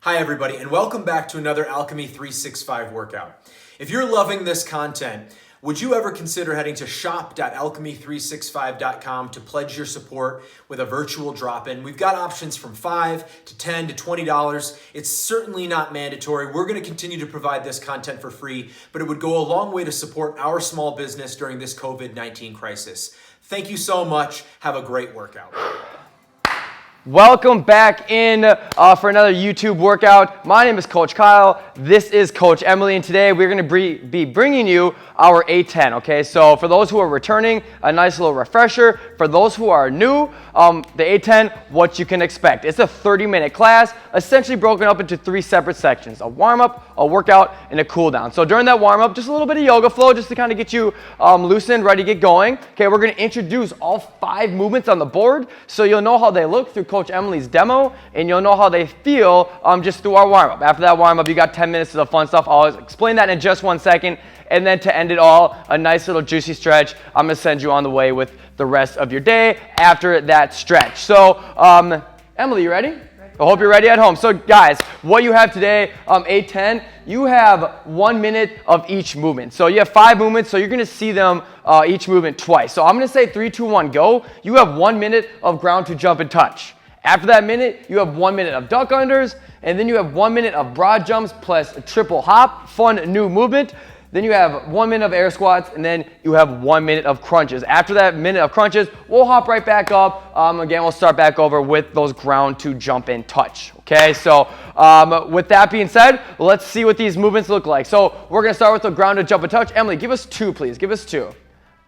Hi everybody, and welcome back to another Alchemy 365 workout. If you're loving this content, would you ever consider heading to shop.alchemy365.com to pledge your support with a virtual drop-in? We've got options from $5 to $10 to $20. It's certainly not mandatory. We're going to continue to provide this content for free, but it would go a long way to support our small business during this COVID-19 crisis. Thank you so much. Have a great workout. Welcome back in for another YouTube workout. My name is Coach Kyle. This is Coach Emily, and today we're going to be bringing you our A10, okay? So for those who are returning, a nice little refresher. For those who are new, the A10, what you can expect. It's a 30-minute class, essentially broken up into 3 separate sections: a warm-up, a workout, and a cool-down. So during that warm-up, just a little bit of yoga flow just to kind of get you loosened, ready to get going. Okay, we're going to introduce all 5 movements on the board so you'll know how they look through Coach Emily's demo, and you'll know how they feel just through our warm-up. After that warm-up, you got 10 minutes of the fun stuff. I'll explain that in just 1 second. And then to end it all, a nice little juicy stretch. I'm going to send you on the way with the rest of your day after that stretch. So, Emily, you ready? I hope you're ready at home. So guys, what you have today, A10, you have 1 minute of each movement. So you have 5 movements, so you're going to see them each movement twice. So I'm going to say 3, 2, 1, go. You have 1 minute of ground to jump and touch. After that minute, you have 1 minute of duck unders, and then you have 1 minute of broad jumps plus a triple hop, fun new movement. Then you have 1 minute of air squats, and then you have 1 minute of crunches. After that minute of crunches, we'll hop right back up. Again, we'll start back over with those ground to jump and touch. Okay, so with that being said, let's see what these movements look like. So we're going to start with the ground to jump and touch. Emily, give us 2, please. Give us 2.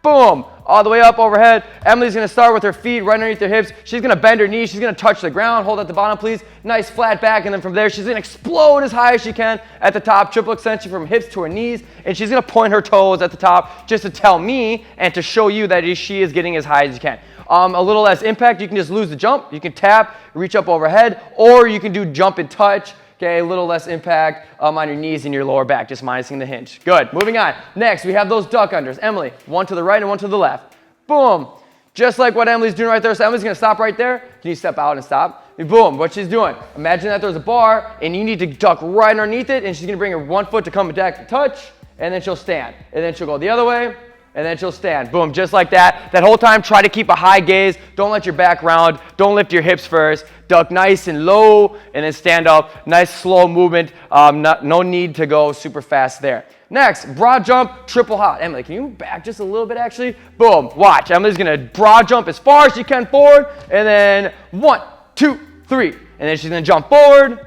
Boom, all the way up overhead. Emily's going to start with her feet right underneath her hips. She's going to bend her knees. She's going to touch the ground. Hold at the bottom, please. Nice flat back. And then from there, she's going to explode as high as she can at the top. Triple extension from hips to her knees. And she's going to point her toes at the top just to tell me and to show you that she is getting as high as you can. A little less impact. You can just lose the jump. You can tap, reach up overhead, or you can do jump and touch. Okay, a little less impact on your knees and your lower back, just minusing the hinge. Good, moving on. Next, we have those duck unders. Emily, 1 to the right and 1 to the left. Boom. Just like what Emily's doing right there. So Emily's going to stop right there. Can you step out and stop? And boom, what she's doing. Imagine that there's a bar, and you need to duck right underneath it, and she's going to bring her 1 foot to come back to touch, and then she'll stand. And then she'll go the other way, and then she'll stand. Boom, just like that. That whole time, try to keep a high gaze. Don't let your back round. Don't lift your hips first. Duck nice and low, and then stand up. Nice slow movement. No need to go super fast there. Next, broad jump, triple hop. Emily, can you move back just a little bit, actually? Boom, watch. Emily's going to broad jump as far as she can forward, and then 1, 2, 3. And then she's going to jump forward,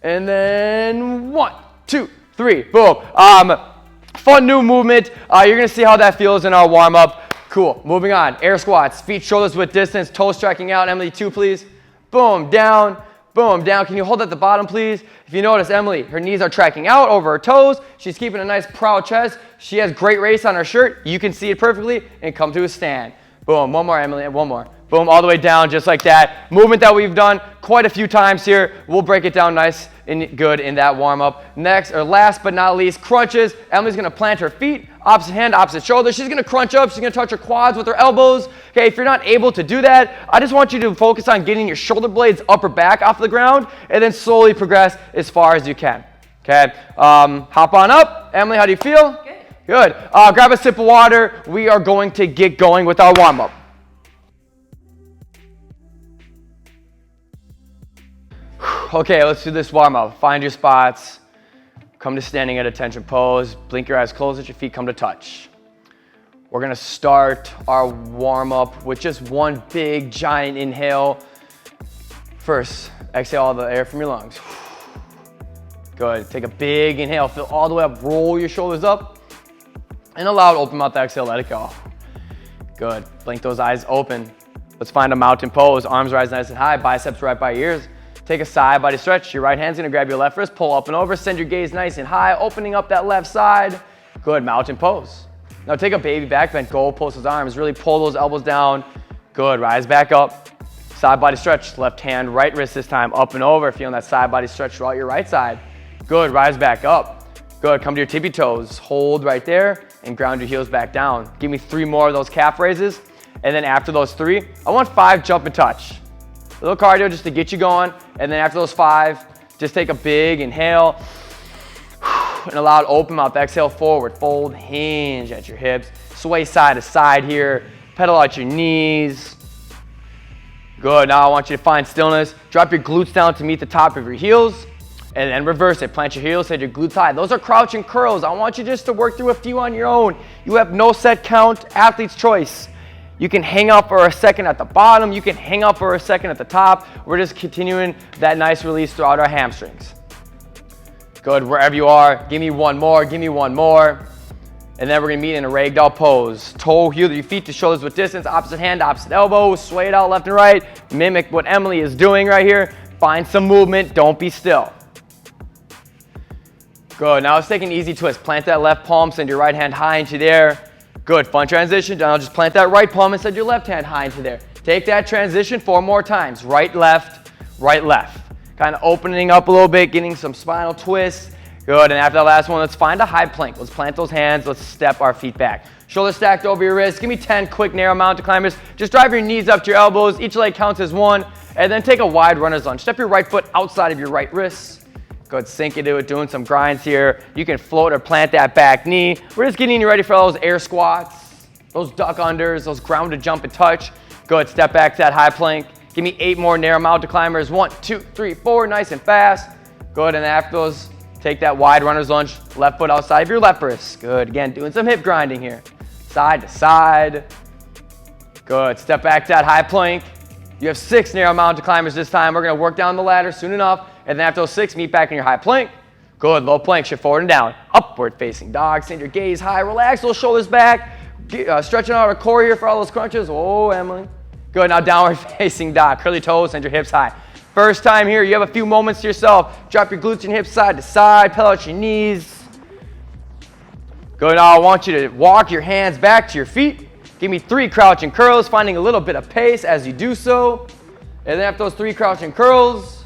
and then 1, 2, 3. Boom. Fun new movement. You're going to see how that feels in our warm-up. Cool. Moving on. Air squats. Feet, shoulders width distance. Toes striking out. Emily, 2, please. Boom. Down. Boom. Down. Can you hold at the bottom, please? If you notice, Emily, her knees are tracking out over her toes. She's keeping a nice proud chest. She has great race on her shirt. You can see it perfectly. And come to a stand. Boom. 1 more, Emily. 1 more. Boom. All the way down just like that. Movement that we've done quite a few times here. We'll break it down nice and good in that warm-up. Next, or last but not least, crunches. Emily's going to plant her feet, opposite hand, opposite shoulder. She's going to crunch up. She's going to touch her quads with her elbows. Okay, if you're not able to do that, I just want you to focus on getting your shoulder blades upper back off the ground and then slowly progress as far as you can. Okay, hop on up. Emily, how do you feel? Good. Grab a sip of water. We are going to get going with our warm-up. Okay, let's do this warm-up. Find your spots. Come to standing at attention pose. Blink your eyes, close at your feet, come to touch. We're going to start our warm-up with just 1 big, giant inhale. First, exhale all the air from your lungs. Good. Take a big inhale. Fill all the way up. Roll your shoulders up. And allow it, open mouth, exhale, let it go. Good. Blink those eyes open. Let's find a mountain pose. Arms rise nice and high. Biceps right by your ears. Take a side body stretch. Your right hand's gonna grab your left wrist, pull up and over, send your gaze nice and high, opening up that left side. Good, mountain pose. Now take a baby back bend, goal post those arms, really pull those elbows down. Good, rise back up. Side body stretch, left hand, right wrist this time, up and over, feeling that side body stretch throughout your right side. Good, rise back up. Good, come to your tippy toes, hold right there, and ground your heels back down. Give me 3 more of those calf raises, and then after those 3, I want 5 jump and touch. A little cardio just to get you going, and then after those 5, Just take a big inhale. And a loud open mouth. Exhale, forward, fold, hinge at your hips. Sway side to side here. Pedal out your knees. Good. Now I want you to find stillness. Drop your glutes down to meet the top of your heels. And then reverse it. Plant your heels, set your glutes high. Those are crouching curls. I want you just to work through a few on your own. You have no set count, athlete's choice. You can hang out for a second at the bottom. You can hang out for a second at the top. We're just continuing that nice release throughout our hamstrings. Good, wherever you are, give me one more, give me one more. And then we're gonna meet in a Ragdoll Pose. Toe, heel your feet to shoulders with distance, opposite hand, opposite elbow, sway it out left and right. Mimic what Emily is doing right here. Find some movement, don't be still. Good, now let's take an easy twist. Plant that left palm, send your right hand high into there. Good, fun transition. Now just plant that right palm and send your left hand high into there. Take that transition 4 more times. Right, left, right, left. Kind of opening up a little bit, getting some spinal twists. Good, and after that last one, let's find a high plank. Let's plant those hands, let's step our feet back. Shoulders stacked over your wrists. Give me 10 quick narrow mountain climbers. Just drive your knees up to your elbows. Each leg counts as 1. And then take a wide runner's lunge. Step your right foot outside of your right wrist. Good, sink into it, doing some grinds here. You can float or plant that back knee. We're just getting you ready for those air squats, those duck unders, those ground to jump and touch. Good, step back to that high plank. Give me 8 more narrow mountain climbers. 1, 2, 3, 4, nice and fast. Good, and after those, take that wide runner's lunge, left foot outside of your left wrist. Good, again, doing some hip grinding here. Side to side. Good, step back to that high plank. You have 6 narrow mountain climbers this time. We're gonna work down the ladder soon enough. And then after those 6, meet back in your high plank. Good, low plank, shift forward and down. Upward facing dog, send your gaze high, relax those shoulders back. Stretching out our core here for all those crunches. Oh, Emily. Good, now downward facing dog. Curly toes, send your hips high. First time here, you have a few moments to yourself. Drop your glutes and hips side to side, pedal out your knees. Good, now I want you to walk your hands back to your feet. Give me 3 crouching curls, finding a little bit of pace as you do so. And then after those 3 crouching curls,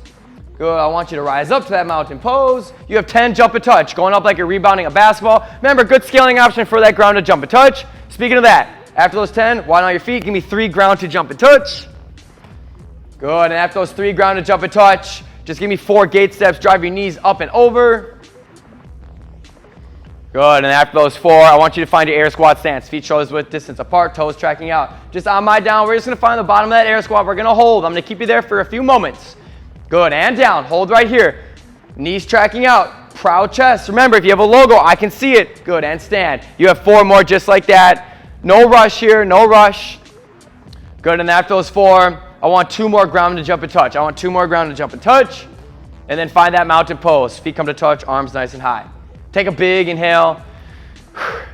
good, I want you to rise up to that mountain pose. You have 10 jump and touch, going up like you're rebounding a basketball. Remember, good scaling option for that ground to jump and touch. Speaking of that, after those 10, widen out your feet, give me 3 ground to jump and touch. Good, and after those 3 ground to jump and touch, just give me 4 gate steps, drive your knees up and over. Good, and after those 4, I want you to find your air squat stance. Feet, shoulders width distance apart, toes tracking out. Just on my down, we're just gonna find the bottom of that air squat. We're gonna hold. I'm gonna keep you there for a few moments. Good, and down, hold right here. Knees tracking out, proud chest. Remember, if you have a logo, I can see it. Good, and stand. You have 4 more just like that. No rush here, no rush. Good, and after those 4, I want 2 more ground to jump and touch. I want 2 more ground to jump and touch. And then find that mountain pose. Feet come to touch, arms nice and high. Take a big inhale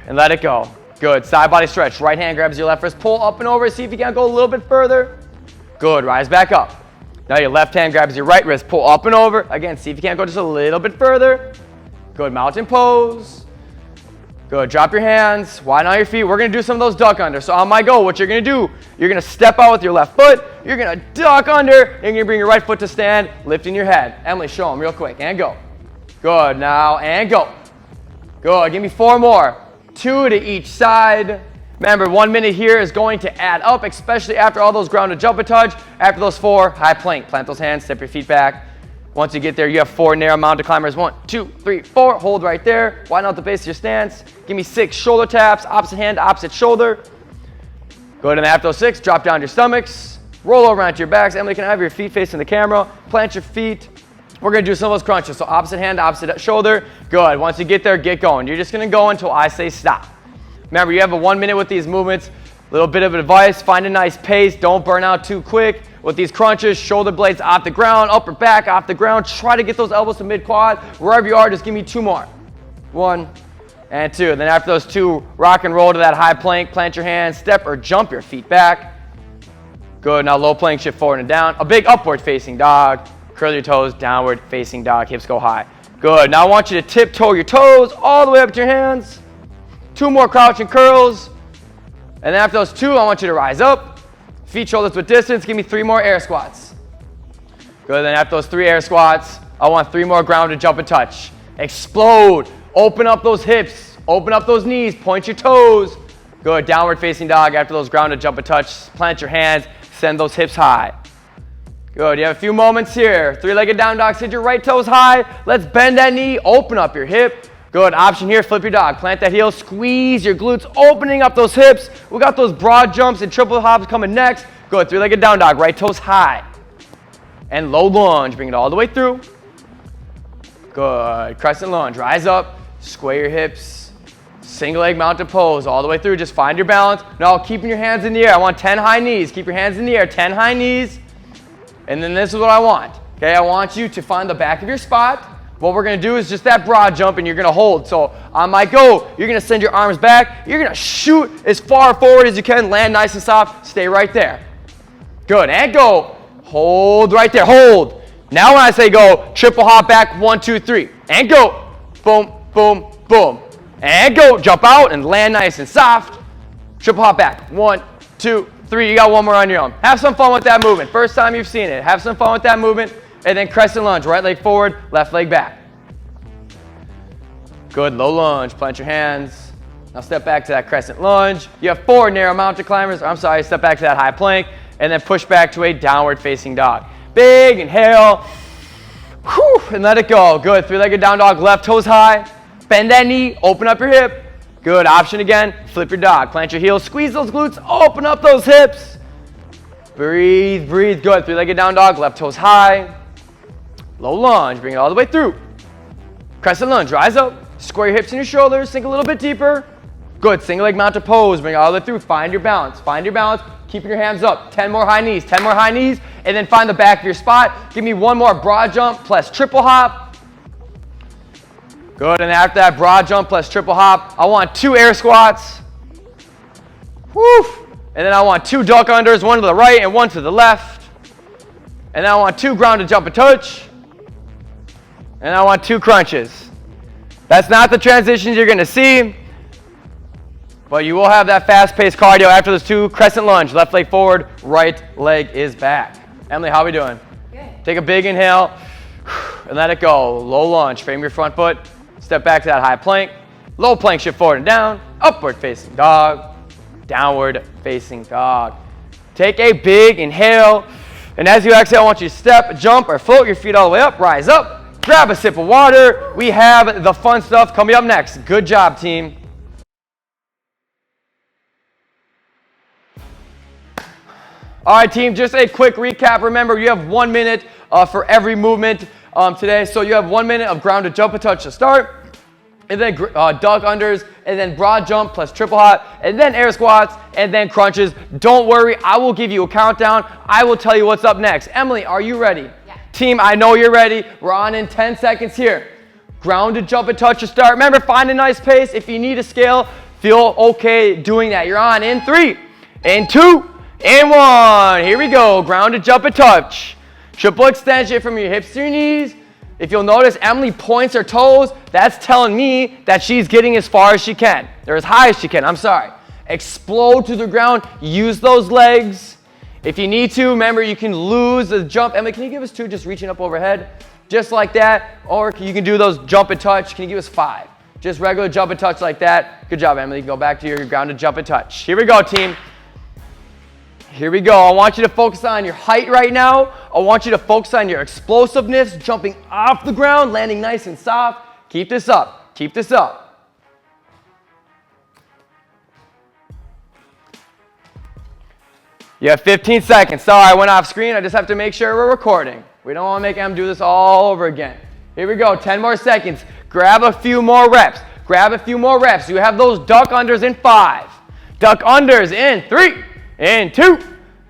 and let it go. Good, side body stretch. Right hand grabs your left wrist, pull up and over. See if you can go a little bit further. Good, rise back up. Now your left hand grabs your right wrist, pull up and over. Again, see if you can't go just a little bit further. Good, mountain pose. Good, drop your hands, widen out your feet. We're gonna do some of those duck under. So on my go, what you're gonna do, you're gonna step out with your left foot, you're gonna duck under, and you're gonna bring your right foot to stand, lifting your head. Emily, show them real quick, and go. Good, now, and go. Good, give me 4 more. 2 to each side. Remember, 1 minute here is going to add up, especially after all those ground to jump and touch. After those 4, high plank. Plant those hands, step your feet back. Once you get there, you have 4 narrow mountain climbers. 1, 2, 3, 4. Hold right there. Widen out the base of your stance. Give me 6 shoulder taps, opposite hand, opposite shoulder. Good, and after those 6, drop down your stomachs. Roll over onto your backs. Emily, can I have your feet facing the camera? Plant your feet. We're gonna do some of those crunches. So opposite hand, opposite shoulder. Good, once you get there, get going. You're just gonna go until I say stop. Remember, you have a 1 minute with these movements. A little bit of advice, find a nice pace. Don't burn out too quick. With these crunches, shoulder blades off the ground, upper back off the ground. Try to get those elbows to mid-quad. Wherever you are, just give me 2 more. 1 and 2. Then after those 2, rock and roll to that high plank. Plant your hands, step or jump your feet back. Good, now low plank, shift forward and down. A big upward facing dog. Curl your toes, downward facing dog, hips go high. Good, now I want you to tiptoe your toes all the way up to your hands. 2 more crouching curls. And then after those 2, I want you to rise up. Feet, shoulders with distance. Give me 3 more air squats. Good, then after those 3 air squats, I want 3 more ground to jump and touch. Explode. Open up those hips. Open up those knees. Point your toes. Good, downward facing dog. After those ground to jump and touch, plant your hands. Send those hips high. Good, you have a few moments here. Three-legged down dog, sit your right toes high. Let's bend that knee, open up your hip. Good, option here, flip your dog. Plant that heel, squeeze your glutes, opening up those hips. We got those broad jumps and triple hops coming next. Good, three-legged down dog, right toes high. And low lunge, bring it all the way through. Good, crescent lunge, rise up, square your hips. Single leg mounted pose all the way through. Just find your balance. Now, keeping your hands in the air. I want 10 high knees. Keep your hands in the air, 10 high knees. And then this is what I want. Okay, I want you to find the back of your spot. What we're gonna do is just that broad jump and you're gonna hold. So on my go, you're gonna send your arms back. You're gonna shoot as far forward as you can. Land nice and soft. Stay right there. Good, and go. Hold right there, hold. Now when I say go, triple hop back, 1, 2, 3. And go. Boom, boom, boom. And go, jump out and land nice and soft. Triple hop back, 1, 2, 3. You got one more on your own. Have some fun with that movement. First time you've seen it. Have some fun with that movement. And then crescent lunge, right leg forward, left leg back. Good, low lunge, plant your hands. Now step back to that crescent lunge. You have 4 narrow mountain climbers. I'm sorry, step back to that high plank. And then push back to a downward facing dog. Big inhale. Whew, and let it go. Good, three-legged down dog, left toes high. Bend that knee, open up your hip. Good, option again, flip your dog. Plant your heels, squeeze those glutes, open up those hips. Breathe, breathe, good. Three-legged down dog, left toes high. Low lunge, bring it all the way through. Crescent lunge, rise up. Square your hips and your shoulders, sink a little bit deeper. Good, single leg mounted pose, bring it all the way through. Find your balance, find your balance. Keeping your hands up, 10 more high knees, 10 more high knees. And then find the back of your spot. Give me one more broad jump plus triple hop. Good, and after that broad jump plus triple hop, I want 2 air squats. Woo! And then I want 2 duck unders, one to the right and one to the left. And then I want 2 grounded jump and touch. And I want 2 crunches. That's not the transitions you're gonna see, but you will have that fast-paced cardio after those 2 crescent lunge. Left leg forward, right leg is back. Emily, how are we doing? Good. Take a big inhale and let it go. Low lunge, frame your front foot. Step back to that high plank. Low plank, shift forward and down. Upward facing dog. Downward facing dog. Take a big inhale. And as you exhale, I want you to step, jump, or float your feet all the way up. Rise up. Grab a sip of water. We have the fun stuff coming up next. Good job, team. All right, team, just a quick recap. Remember, you have 1 minute for every movement today. So you have 1 minute of grounded jump and touch to start. And then duck unders, and then broad jump plus triple hop, and then air squats, and then crunches. Don't worry, I will give you a countdown. I will tell you what's up next. Emily, are you ready? Yeah. Team, I know you're ready. We're on in 10 seconds here. Grounded jump and touch to start. Remember, find a nice pace. If you need a scale, feel okay doing that. You're on in 3, in 2, in 1. Here we go. Grounded jump and touch. Triple extension from your hips to your knees. If you'll notice, Emily points her toes. That's telling me that she's getting as far as she can, or as high as she can. I'm sorry. Explode to the ground. Use those legs. If you need to, remember, you can lose the jump. Emily, can you give us 2 just reaching up overhead? Just like that. Or you can do those jump and touch. Can you give us 5? Just regular jump and touch like that. Good job, Emily. You can go back to your grounded jump and touch. Here we go, team. Here we go. I want you to focus on your height right now. I want you to focus on your explosiveness, jumping off the ground, landing nice and soft. Keep this up. Keep this up. You have 15 seconds. Sorry, I went off screen. I just have to make sure we're recording. We don't want to make Em do this all over again. Here we go. 10 more seconds. Grab a few more reps. Grab a few more reps. You have those duck unders in 5. Duck unders in 3. In 2,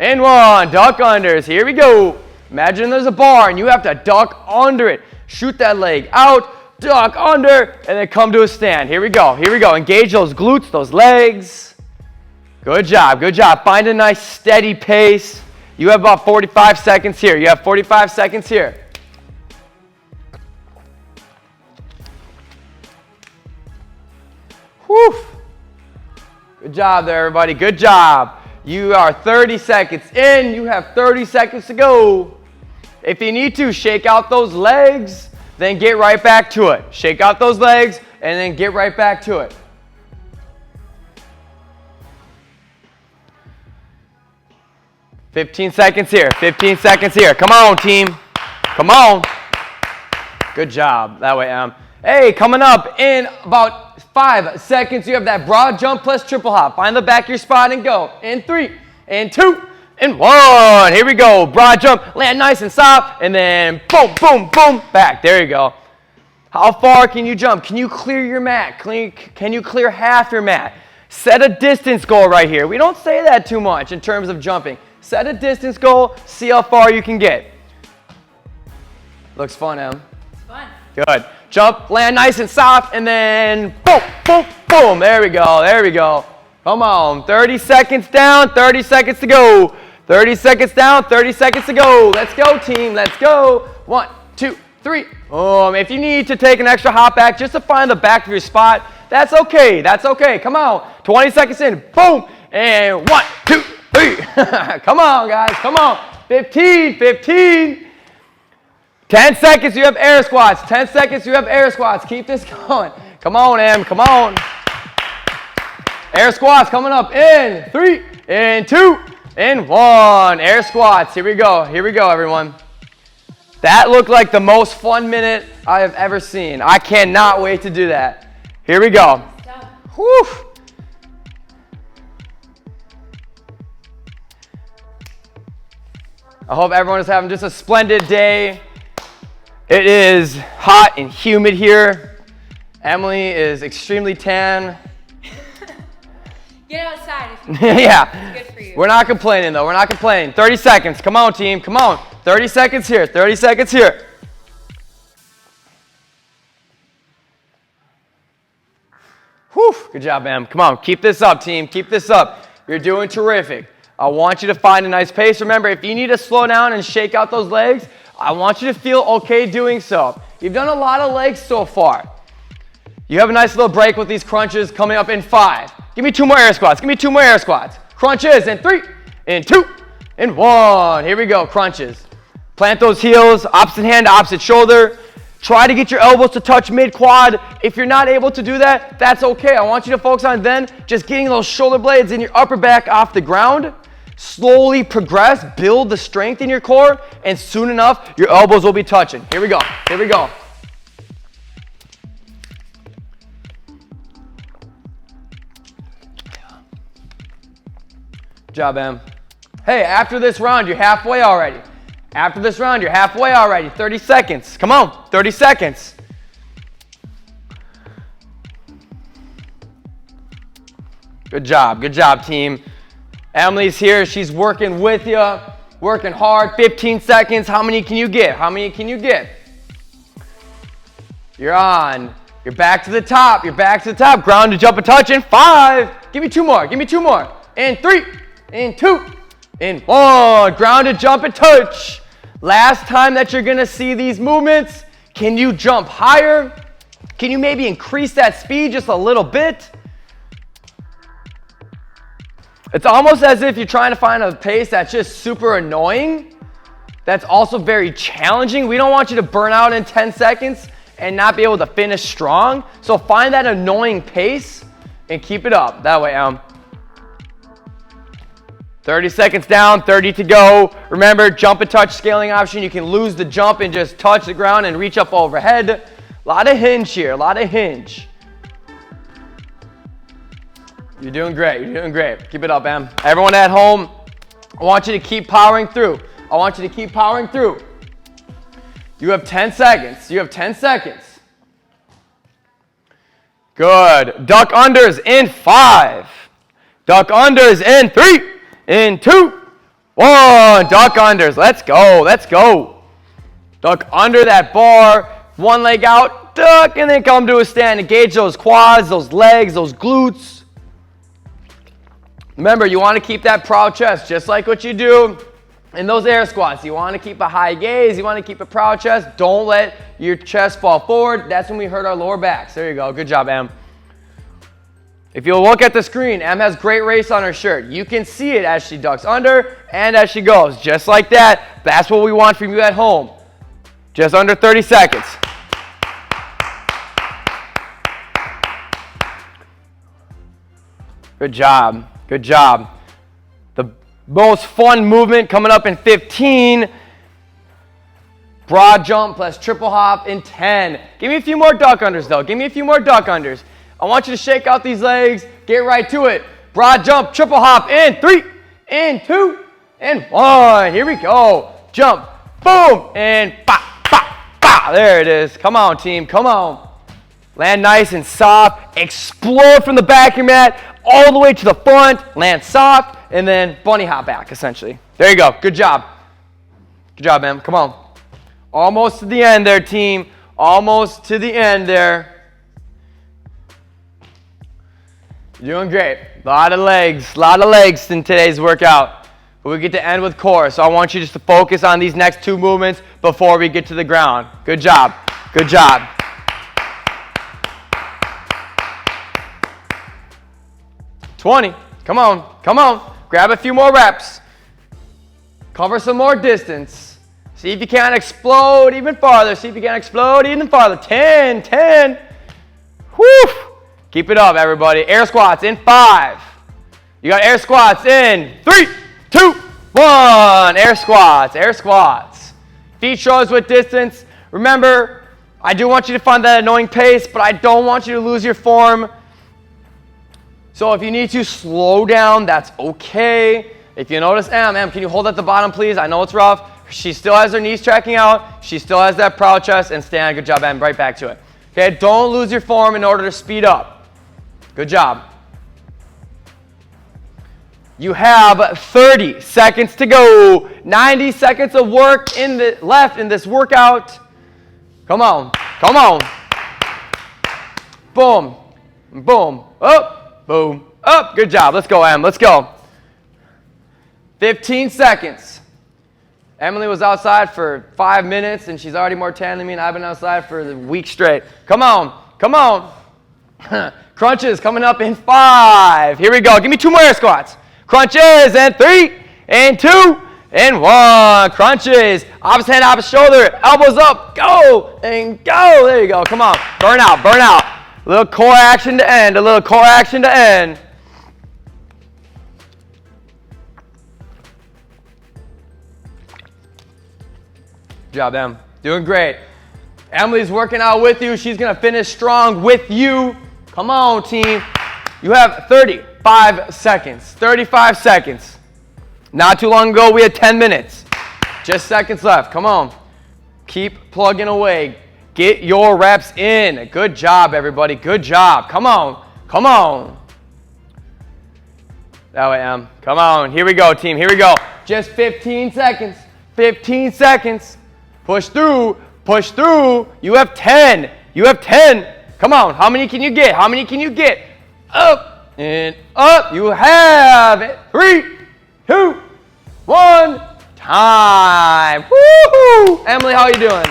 in 1, duck unders. Here we go. Imagine there's a bar and you have to duck under it. Shoot that leg out, duck under, and then come to a stand. Here we go. Here we go. Engage those glutes, those legs. Good job. Good job. Find a nice steady pace. You have about 45 seconds here. You have 45 seconds here. Whew. Good job there, everybody. Good job. You are 30 seconds in. You have 30 seconds to go. If you need to, shake out those legs, then get right back to it. Shake out those legs, and then get right back to it. 15 seconds here. 15 seconds here. Come on, team. Come on. Good job. That way, Hey, coming up in about 5 seconds, you have that broad jump plus triple hop. Find the back of your spot and go. In 3, in 2, in 1. Here we go. Broad jump. Land nice and soft. And then boom, boom, boom. Back. There you go. How far can you jump? Can you clear your mat? Can you clear half your mat? Set a distance goal right here. We don't say that too much in terms of jumping. Set a distance goal. See how far you can get. Looks fun, Em. It's fun. Good. Jump, land nice and soft, and then boom, boom, boom. There we go. There we go. Come on. 30 seconds down, 30 seconds to go. 30 seconds down, 30 seconds to go. Let's go, team. Let's go. 1, 2, 3. If you need to take an extra hop back just to find the back of your spot, that's okay. That's okay. Come on. 20 seconds in. Boom. And 1, 2, 3. Come on, guys. Come on. 15, 15. 10 seconds, you have air squats. 10 seconds, you have air squats. Keep this going. Come on, Em. Come on. Air squats coming up in 3, in 2, in 1. Air squats. Here we go. Here we go, everyone. That looked like the most fun minute I have ever seen. I cannot wait to do that. Here we go. Whew. I hope everyone is having just a splendid day. It is hot and humid here. Emily is extremely tan. Get outside if you Yeah. It's good for you. We're not complaining though. We're not complaining. 30 seconds. Come on, team. Come on. 30 seconds here. 30 seconds here. Whew. Good job, Em. Come on. Keep this up, team. Keep this up. You're doing terrific. I want you to find a nice pace. Remember, if you need to slow down and shake out those legs, I want you to feel okay doing so. You've done a lot of legs so far. You have a nice little break with these crunches coming up in 5. Give me 2 more air squats. Give me 2 more air squats. Crunches in 3, in 2, in 1. Here we go, crunches. Plant those heels, opposite hand, opposite shoulder. Try to get your elbows to touch mid-quad. If you're not able to do that, that's okay. I want you to focus on then just getting those shoulder blades in your upper back off the ground. Slowly progress, build the strength in your core, and soon enough, your elbows will be touching. Here we go. Here we go. Good job, Em. Hey, after this round, you're halfway already. After this round, you're halfway already. 30 seconds. Come on, 30 seconds. Good job, team. Emily's here. She's working with you, working hard. 15 seconds. How many can you get? How many can you get? You're on. You're back to the top. You're back to the top. Ground to jump and touch in 5. Give me 2 more. Give me 2 more. In 3, in 2, in 1. Ground to jump and touch. Last time that you're going to see these movements, can you jump higher? Can you maybe increase that speed just a little bit? It's almost as if you're trying to find a pace that's just super annoying, that's also very challenging. We don't want you to burn out in 10 seconds and not be able to finish strong. So find that annoying pace and keep it up. That way, 30 seconds down, 30 to go. Remember, jump and touch scaling option. You can lose the jump and just touch the ground and reach up overhead. A lot of hinge here, a lot of hinge. You're doing great. You're doing great. Keep it up, Em. Everyone at home, I want you to keep powering through. I want you to keep powering through. You have 10 seconds. You have 10 seconds. Good. Duck unders in 5. Duck unders in 3, in 2, 1. Duck unders. Let's go. Let's go. Duck under that bar. One leg out. Duck and then come to a stand. Engage those quads, those legs, those glutes. Remember, you want to keep that proud chest, just like what you do in those air squats. You want to keep a high gaze. You want to keep a proud chest. Don't let your chest fall forward. That's when we hurt our lower backs. There you go. Good job, Em. If you'll look at the screen, Em has great race on her shirt. You can see it as she ducks under and as she goes. Just like that. That's what we want from you at home. Just under 30 seconds. Good job. Good job. most fun movement coming up in 15. Broad jump plus triple hop in 10. Give me a few more duck unders though. Give me a few more duck unders. I want you to shake out these legs. Get right to it. Broad jump, triple hop in 3, in 2, and 1. Here we go. Jump, boom, and ba, ba, ba. There it is. Come on, team. Come on. Land nice and soft. Explode from the back of your mat all the way to the front. Land soft, and then bunny hop back, essentially. There you go. Good job. Good job, man. Come on. Almost to the end there, team. Almost to the end there. You're doing great. A lot of legs in today's workout. But we get to end with core. So I want you just to focus on these next 2 movements before we get to the ground. Good job. Good job. $20. Come on. Come on. Grab a few more reps. Cover some more distance. See if you can't explode even farther. See if you can explode even farther. 10, 10. Whew. Keep it up, everybody. Air squats in 5. You got air squats in 3, 2, 1. Air squats, air squats. Feet shoulders with distance. Remember, I do want you to find that annoying pace, but I don't want you to lose your form. So if you need to slow down, that's okay. If you notice, Em, can you hold at the bottom, please? I know it's rough. She still has her knees tracking out. She still has that proud chest, and stand. Good job, Em. Right back to it. Okay, don't lose your form in order to speed up. Good job. You have 30 seconds to go. 90 seconds of work left in this workout. Come on. Come on. Boom. Boom. Up. Boom. Up. Good job. Let's go, Em. Let's go. 15 seconds. Emily was outside for 5 minutes, and she's already more tan than me, and I've been outside for a week straight. Come on. Come on. Crunches coming up in 5. Here we go. Give me 2 more air squats. Crunches, and 3, and 2, and 1. Crunches. Opposite hand, opposite shoulder. Elbows up. Go, and go. There you go. Come on. Burn out. Burn out. A little core action to end. A little core action to end. Good job, Em. Doing great. Emily's working out with you. She's going to finish strong with you. Come on, team. You have 35 seconds. 35 seconds. Not too long ago, we had 10 minutes. Just seconds left. Come on. Keep plugging away. Get your reps in. Good job, everybody. Good job. Come on. Come on. That way, Em. Come on. Here we go, team. Here we go. Just 15 seconds. 15 seconds. Push through. Push through. You have 10. You have 10. Come on. How many can you get? How many can you get? Up and up. You have it. 3, 2, 1. Time. Woohoo! Emily, how are you doing?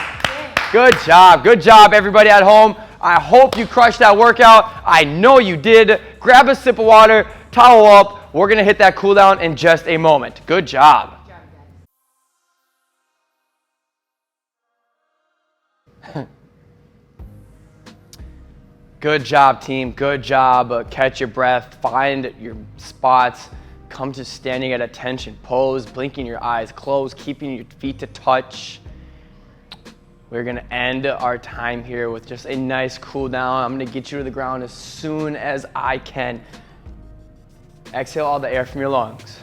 Good job. Good job, everybody at home. I hope you crushed that workout. I know you did. Grab a sip of water. Towel up. We're going to hit that cool down in just a moment. Good job. Good job, team. Good job. Catch your breath. Find your spots. Come to standing at attention pose, blinking your eyes closed, keeping your feet to touch. We're going to end our time here with just a nice cool down. I'm going to get you to the ground as soon as I can. Exhale all the air from your lungs.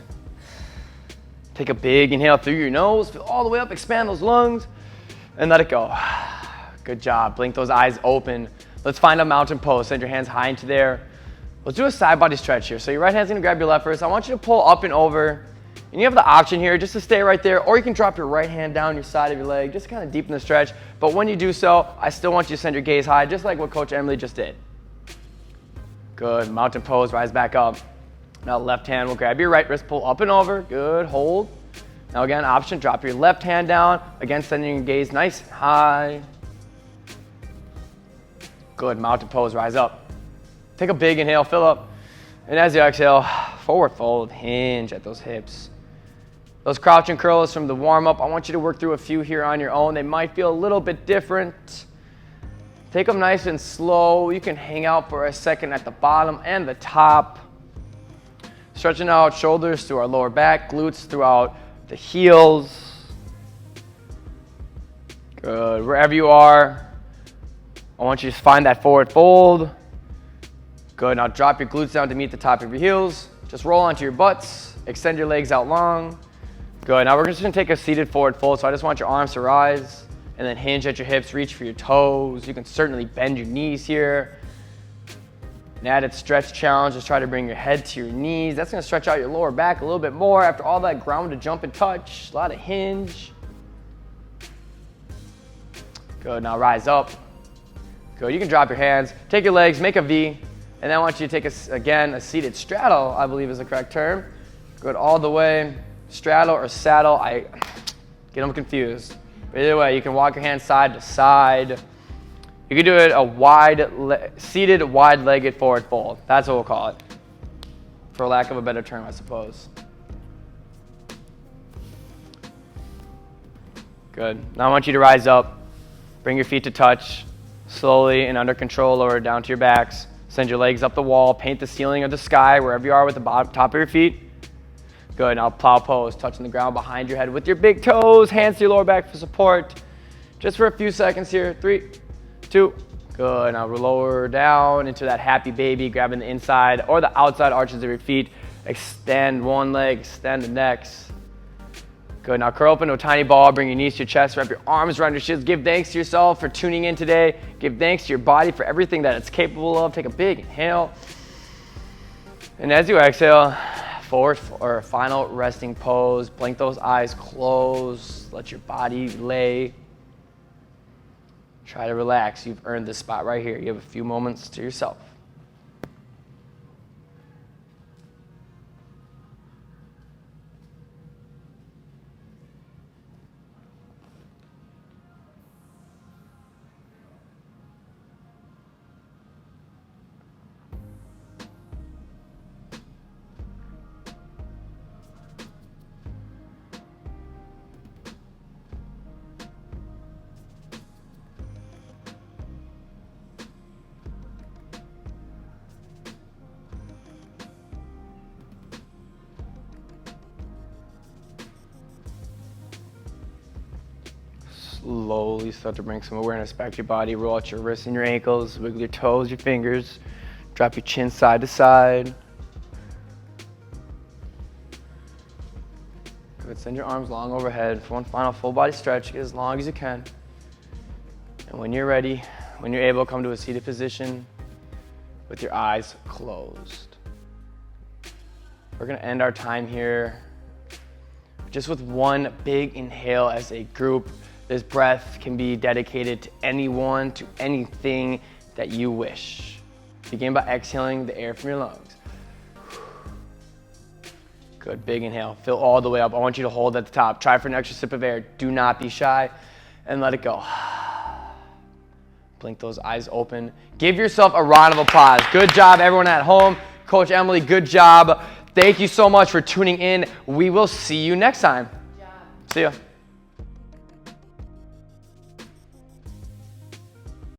Take a big inhale through your nose. Fill all the way up. Expand those lungs. And let it go. Good job. Blink those eyes open. Let's find a mountain pose. Send your hands high into there. Let's do a side body stretch here. So your right hand's gonna grab your left first. I want you to pull up and over. And you have the option here just to stay right there, or you can drop your right hand down your side of your leg, just kind of deepen the stretch. But when you do so, I still want you to send your gaze high, just like what Coach Emily just did. Good, mountain pose, rise back up. Now left hand will grab your right wrist, pull up and over. Good, hold. Now again, option, drop your left hand down. Again, sending your gaze nice and high. Good, mountain pose, rise up. Take a big inhale, fill up. And as you exhale, forward fold, hinge at those hips. Those crouching curls from the warm up, I want you to work through a few here on your own. They might feel a little bit different. Take them nice and slow. You can hang out for a second at the bottom and the top. Stretching out shoulders through our lower back, glutes throughout the heels. Good. Wherever you are, I want you to find that forward fold. Good. Now drop your glutes down to meet the top of your heels. Just roll onto your butts. Extend your legs out long. Good. Now we're just going to take a seated forward fold. So I just want your arms to rise and then hinge at your hips. Reach for your toes. You can certainly bend your knees here. An added stretch challenge is try to bring your head to your knees. That's going to stretch out your lower back a little bit more after all that ground to jump and touch. A lot of hinge. Good. Now rise up. Good. You can drop your hands. Take your legs. Make a V. And then I want you to take, again, a seated straddle, I believe is the correct term. Good. All the way. Straddle or saddle. I get them confused. But either way, you can walk your hands side to side. You can do it a seated, wide-legged forward fold. That's what we'll call it, for lack of a better term, I suppose. Good. Now I want you to rise up. Bring your feet to touch. Slowly and under control, lower down to your backs. Send your legs up the wall. Paint the ceiling or the sky, wherever you are with the top of your feet. Good. Now plow pose, touching the ground behind your head with your big toes. Hands to your lower back for support. Just for a few seconds here. 3, 2. Good. Now we'll lower down into that happy baby, grabbing the inside or the outside arches of your feet. Extend one leg, extend the next. Good. Now curl up into a tiny ball. Bring your knees to your chest. Wrap your arms around your shins. Give thanks to yourself for tuning in today. Give thanks to your body for everything that it's capable of. Take a big inhale. And as you exhale, forward or final resting pose. Blink those eyes closed. Let your body lay. Try to relax. You've earned this spot right here. You have a few moments to yourself. Slowly start to bring some awareness back to your body. Roll out your wrists and your ankles. Wiggle your toes, your fingers. Drop your chin side to side. Good. Send your arms long overhead for one final full body stretch. Get as long as you can. And when you're ready, when you're able, come to a seated position with your eyes closed. We're going to end our time here just with one big inhale as a group. This breath can be dedicated to anyone, to anything that you wish. Begin by exhaling the air from your lungs. Good, big inhale. Fill all the way up. I want you to hold at the top. Try for an extra sip of air. Do not be shy, and let it go. Blink those eyes open. Give yourself a round of applause. Good job, everyone at home. Coach Emily, good job. Thank you so much for tuning in. We will see you next time. See ya.